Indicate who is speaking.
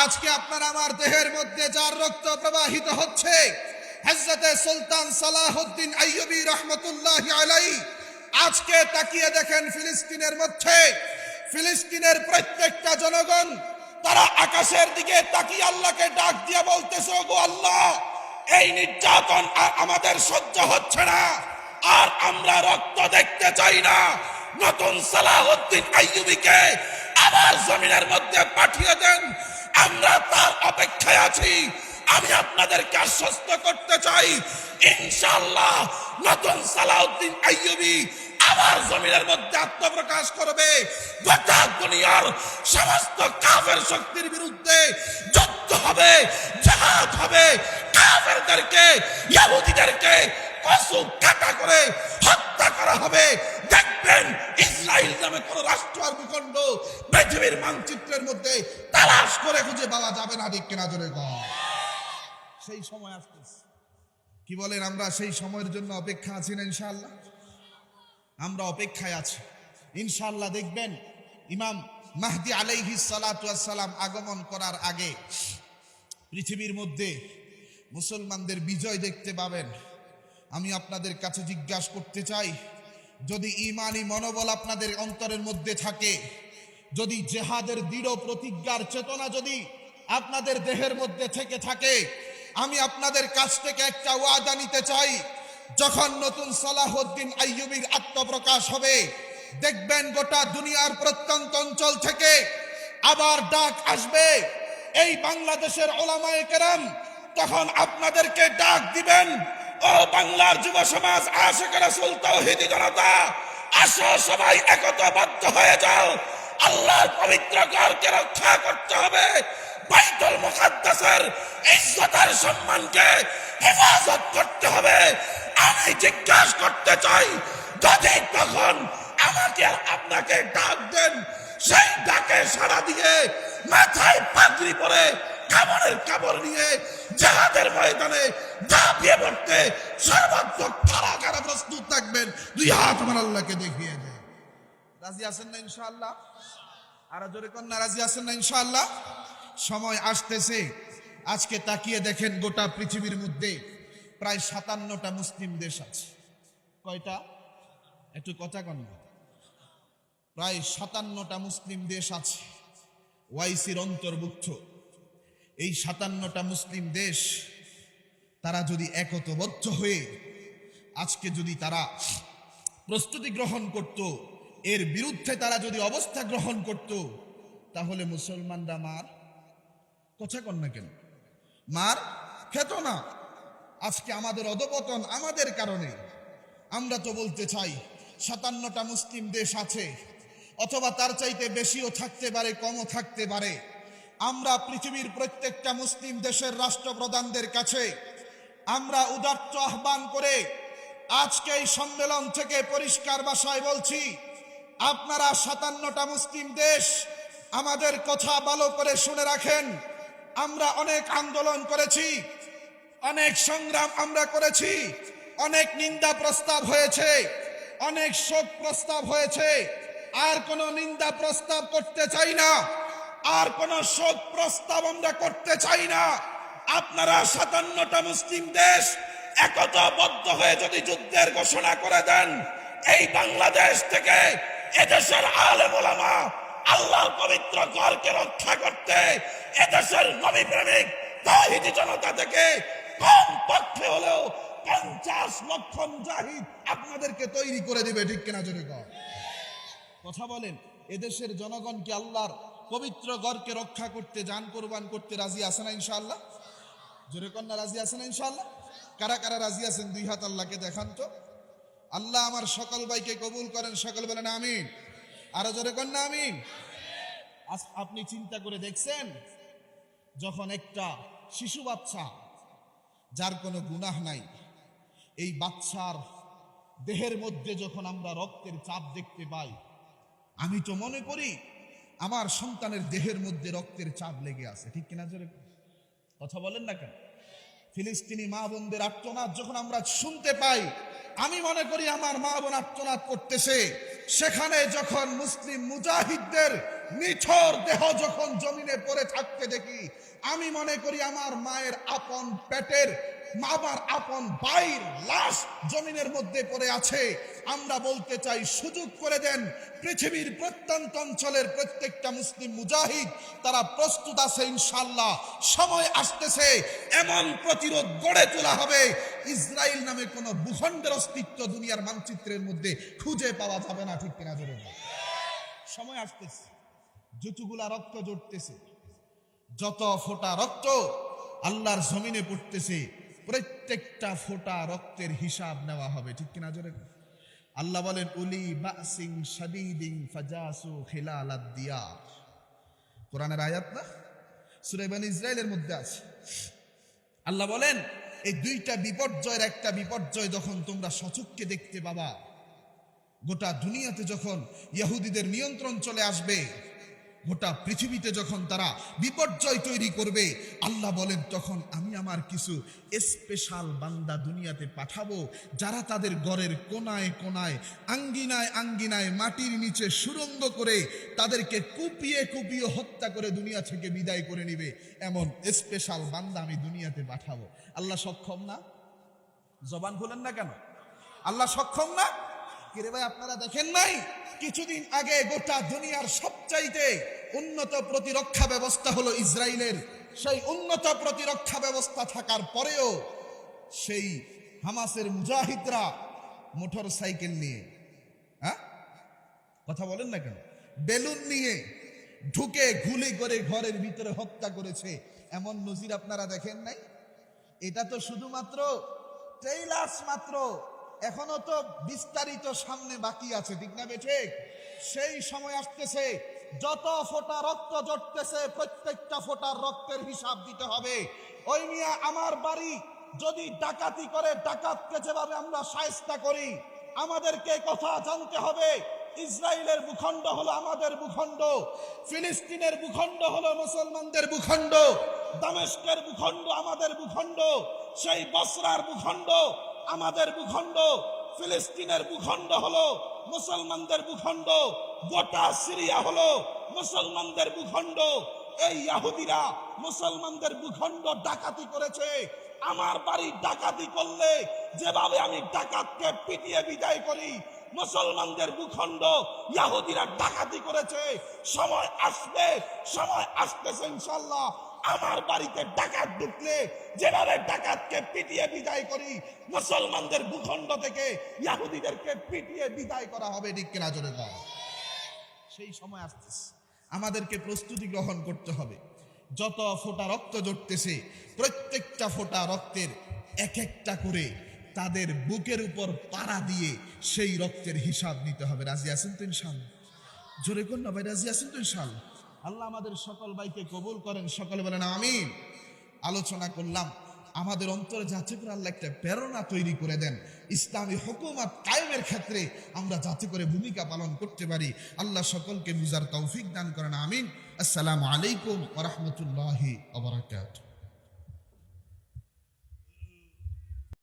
Speaker 1: আজকে আপনার আমার দেহের মধ্যে যার রক্ত প্রবাহিত হচ্ছে, হযরতে সুলতান সালাহউদ্দিন আইয়ুবী রহমতুল্লাহি আলাইহি, আজকে তাকিয়ে দেখেন ফিলিস্তিনের মধ্যে, ফিলিস্তিনের প্রত্যেকটা জনগণ তারা আকাশের দিকে তাকিয়ে আল্লাহকে ডাক দিয়ে বলতেছে, ওগো আল্লাহ, এই নির্যাতন আর আমাদের সহ্য হচ্ছে না, আর আমরা রক্ত দেখতে চাই না। নতুন সালাহউদ্দিন আইয়ুবীকে আবার জমিনের মধ্যে পাঠিয়ে দেন, আমরা তার অপেক্ষায় আছি। আমি আপনাদেরকে আশ্বস্ত করতে চাই, ইনশাআল্লাহ নতুন সালাহউদ্দিন আইয়ুবী আবার জমিনের মধ্যে আত্মপ্রকাশ করবে। গোটা দুনিয়ার সমস্ত কাফের শক্তির বিরুদ্ধে যুদ্ধ হবে, জিহাদ হবে, কাফেরদেরকে, ইহুদিদেরকে কসু কাটা করে হত্যা করা হবে। দেখবেন ইসরায়েল নামে কোন রাষ্ট্র আর ভূখণ্ড পৃথিবীর মানচিত্রের মধ্যে তালাশ করে খুঁজে পাওয়া যাবে না, ঠিক কিনা জোরে কর। সেই সময় আসতেছে, কি বলেন? আমরা সেই সময়ের জন্য অপেক্ষা আছি না? ইনশাআল্লাহ আমরা অপেক্ষায় আছি। ইনশাআল্লাহ দেখবেন ইমাম মাহদী আলাইহিস সালাতু ওয়াস সালাম আগমন করার আগে পৃথিবীর মধ্যে মুসলমানদের বিজয় দেখতে পাবেন। আমি আপনাদের কাছে জিজ্ঞাসা করতে চাই, যদি ঈমানী মনোবল আপনাদের অন্তরের মধ্যে থাকে, যদি জিহাদের দৃঢ় প্রতিজ্ঞার চেতনা যদি আপনাদের দেহের মধ্যে থেকে থাকে, আমি আপনাদের কাছ থেকে একটা ওয়াদা নিতে চাই, যখন নতুন সালাহউদ্দিন আইয়ুবীর আত্মপ্রকাশ হবে, দেখবেন গোটা দুনিয়ার প্রত্যন্ত অঞ্চল থেকে আবার ডাক আসবে। এই বাংলাদেশের উলামায়ে কেরাম তখন আপনাদেরকে ডাক দিবেন, ও বাংলার যুব সমাজ, আশিক রাসূল, তাওহীদি জনতা, আসো সবাই একতাবদ্ধ হয়ে যাও। আল্লাহর পবিত্র ঘরকে রক্ষা করতে হবে, বাইতুল মুকাদ্দাসের ইজ্জত আর সম্মানকে হেফাজত করতে হবে। আমি জিজ্ঞাসা করতে চাই, যদি তখন আমাকে আর আপনাকে ডাক দেন, সেই ডাকে সাড়া দিয়ে মাথায় পাগড়ি পরে কামড়ের কাপড় নিয়ে জিহাদের ময়দানে ঝাঁপিয়ে পড়তে সর্বাত্মক কারা প্রস্তুত থাকবেন? দুই হাত আমার আল্লাহকে দেখিয়ে দেন। রাজি আছেন না ইনশাআল্লাহ? আর জোরে কন্যা রাজি আছেন না ইনশাআল্লাহ? সময় আসতেছে, আজকে তাকিয়ে দেখেন গোটা পৃথিবীর মধ্যে প্রায় 57টা মুসলিম দেশ আছে। কয়টা? একটু কথা কন্যা। প্রায় 57টা মুসলিম দেশ আছে, ওআইসির অন্তর্ভুক্ত। এই 57টা মুসলিম দেশ তারা যদি একতাবদ্ধ হয়ে আজকে যদি তারা প্রস্তুতি গ্রহণ করত, এর বিরুদ্ধে তারা যদি অবস্থা গ্রহণ করত, তাহলে মুসলমানরা মার কথা কন না কেন? মার খেত না। আজকে আমাদের অধপতন আমাদের কারণে। আমরা তো বলতে চাই 57টা মুসলিম দেশ আছে, অথবা তার চাইতে বেশিও থাকতে পারে, কমও থাকতে পারে। আমরা পৃথিবীর প্রত্যেকটা মুসলিম দেশের রাষ্ট্রপ্রধানদের কাছে আমরা উদাত্ত আহ্বান করে আজকে এই সম্মেলন থেকে পরিষ্কার ভাষায় বলছি, আপনারা 57টা মুসলিম দেশ আমাদের কথা ভালো করে শুনে রাখেন। আমরা অনেক আন্দোলন করেছি, অনেক সংগ্রাম আমরা করেছি, অনেক নিন্দা প্রস্তাব হয়েছে, অনেক শোক প্রস্তাব হয়েছে। আর কোনো নিন্দা প্রস্তাব করতে চাই না, আর কোনো শোক প্রস্তাব আমরা করতে চাই না। আপনারা 57টা মুসলিম দেশ একতাবদ্ধ হয়ে যদি যুদ্ধের ঘোষণা করে দেন, এই বাংলাদেশ থেকে এদেশের আলেম ওলামা আল্লাহর পবিত্র ঘরকে রক্ষা করতে, এদেশের নবী প্রেমিক তাওহীদি জনতা থেকে কম পক্ষে হলেও 50 লক্ষ মুজাহিদ আপনাদেরকে তৈরি করে দিবে, ঠিক কিনা জোরে কর। কথা বলেন, এদেশের জনগণ কি আল্লাহর পবিত্র ঘরকে রক্ষা করতে জান কোরবান করতে রাজি আছে না ইনশাআল্লাহ? জোরে কন্যা রাজি আছে না ইনশাআল্লাহ? কারা কারা রাজি আছেন দুই হাত আল্লাহকে দেখান তো। আল্লাহ আমার সকল ভাইকে কবুল করেন, সকল বলেন আমিন। আরো জোরে কন্যা আমিন। আপনি চিন্তা করে দেখছেন, যখন একটা শিশু বাচ্চা যার কোনো গুনাহ নাই, এই বাচ্চার দেহের মধ্যে যখন আমরা রক্তের চাপ দেখতে পাই, আমি তো মনে করি আমার সন্তানের দেহের মধ্যে রক্তের চাপ লেগে আছে, ঠিক কিনা জোরে কথা বলেন না কেন? ফিলিস্তিনি মা বোনদের আর্তনাদ যখন আমরা শুনতে পাই, আমি মনে করি আমার মা বোন আর্তনাদ করতেছে। সেখানে যখন মুসলিম মুজাহিদদের নিথর দেহ যখন জমিনে পড়ে থাকতে দেখি, আমি মনে করি আমার মায়ের আপন পেটের, আমার আপন ভাইয়ের লাশ জমিনের মধ্যে পড়ে আছে। আমরা বলতে চাই, সুযোগ করে দেন পৃথিবীর প্রত্যন্ত অঞ্চলের প্রত্যেকটা মুসলিম মুজাহিদ, তারা প্রস্তুত আছে ইনশাআল্লাহ। সময় আসতেছে, এমন প্রতিরোধ গড়ে তোলা হবে, ইসরায়েল নামে কোন ভূখণ্ডের অস্তিত্ব দুনিয়ার মানচিত্রের মধ্যে খুঁজে পাওয়া যাবে না। ঠিক কিনা জোরে বলেন? সময় আসতেছে, যতগুলা রক্ত জড়তেছে, যত ফোঁটা রক্ত আল্লাহর জমিনে পড়তেছে, প্রত্যেকটা ফোঁটা রক্তের হিসাব নেওয়া হবে। ঠিক কিনা জোরে? আল্লাহ বলেন, উলি বাসিং শাদীদিন ফাজাসু খিলালাদ দিয়ার। কোরআনের আয়াত না, সূরা বনী ইসরাইলের মধ্যে আছে। আল্লাহ বলেন, এই দুইটা বিপর্যয়ের একটা বিপর্যয় যখন তোমরা সচক্ষে দেখতে পাবা, গোটা দুনিয়াতে যখন ইহুদিদের নিয়ন্ত্রণ চলে আসবে, গোটা পৃথিবীতে যখন তারা বিপর্যয় তৈরি করবে, আল্লাহ বলেন তখন আমি আমার কিছু স্পেশাল বান্দা দুনিয়াতে পাঠাবো, যারা তাদের ঘরের কোনায় কোনায়, আঙ্গিনায় আঙ্গিনায়, মাটির নিচে সুড়ঙ্গ করে তাদেরকে কুপিয়ে কুপিয়ে হত্যা করে দুনিয়া থেকে বিদায় করে নিবে। এমন স্পেশাল বান্দা আমি দুনিয়াতে পাঠাবো। আল্লাহ সক্ষম না? জবান খুলেন না কেন? আল্লাহ সক্ষম না? কিরে ভাই, আপনারা দেখেন নাই কিছুদিন আগে গোটা দুনিয়ার সবচাইতে উন্নত প্রতিরক্ষা ব্যবস্থা হলো ইসরায়েলের। সেই উন্নত প্রতিরক্ষা ব্যবস্থা থাকার পরেও সেই হামাসের মুজাহিদরা মোটর সাইকেল নিয়ে, কথা বলেন না কেন, বেলুন নিয়ে ঢুকে গুলি করে ঘরের ভিতরে হত্যা করেছে। এমন নজির আপনারা দেখেন নাই? এটা তো শুধুমাত্র ট্রেইলার্স মাত্র, এখনো তো বিস্তারিত সামনে বাকি আছে। ঠিক না বেঠে? সেই সময় আসতেছে, যত ফোঁটা রক্ত জড়তেছে প্রত্যেকটা ফোঁটার রক্তের হিসাব দিতে হবে। ওই মিয়া, আমার বাড়ি যদি ডাকাতি করে, ডাকাতকে যেভাবে আমরা শায়েস্তা করি, আমাদেরকে কথা জানতে হবে, ইসরায়েলের ভূখণ্ড হলো আমাদের ভূখণ্ড, ফিলিস্তিনের ভূখণ্ড হলো মুসলমানদের ভূখণ্ড, দামেস্কের ভূখণ্ড আমাদের ভূখণ্ড, সেই বসরার ভূখণ্ড আমাদের ভূখণ্ড, ফিলিস্তিনের ভূখণ্ড হলো মুসলমানদের ভূখণ্ড, গোটা সিরিয়া হলো মুসলমানদের ভূখণ্ড। এই ইহুদিরা মুসলমানদের ভূখণ্ড ডাকাতি করেছে। আমার বাড়ি ডাকাতি করলে যেভাবে আমি ডাকাতকে পিটিয়ে বিদায় করি, মুসলমানদের ভূখণ্ড ইহুদিরা ডাকাতি করেছে। সময় আসবে, সময় আসতেছে ইনশাআল্লাহ, আমার বাড়িতে ডাকাত ঢুকলে যেভাবে ডাকাতকে পিটিয়ে বিদায় করি, মুসলমানদের ভূখণ্ড থেকে ইহুদিদেরকে পিটিয়ে বিদায় করা হবে। ঠিক কিনা জোরে বল? সেই সময় আসতেছে, আমাদেরকে প্রস্তুতি গ্রহণ করতে হবে। যত ফোঁটা রক্ত জড়তেছে, প্রত্যেকটা ফোঁটা রক্তের এক একটা করে তাদের বুকের উপর পাড়া দিয়ে সেই রক্তের হিসাব নিতে হবে। রাজি আছেন তো ইনশাআল্লাহ? জোরে কোন না ভাই, রাজি আছেন তো ইনশাআল্লাহ? আল্লাহ আমাদের সকল ভাইকে কবুল করেন, সকলে বলেন আমিন। আলোচনা করলাম, আমাদের অন্তরে যাতে করে আল্লাহ একটা প্রেরণা তৈরি করে দেন, ইসলামী হুকুমত কায়েমের ক্ষেত্রে আমরা যাতে করে ভূমিকা পালন করতে পারি। আল্লাহ সকলকে বুঝার তৌফিক দান করেন, আমিন। আসসালামু আলাইকুম ওয়া রাহমাতুল্লাহি ওয়া বারাকাতুহু।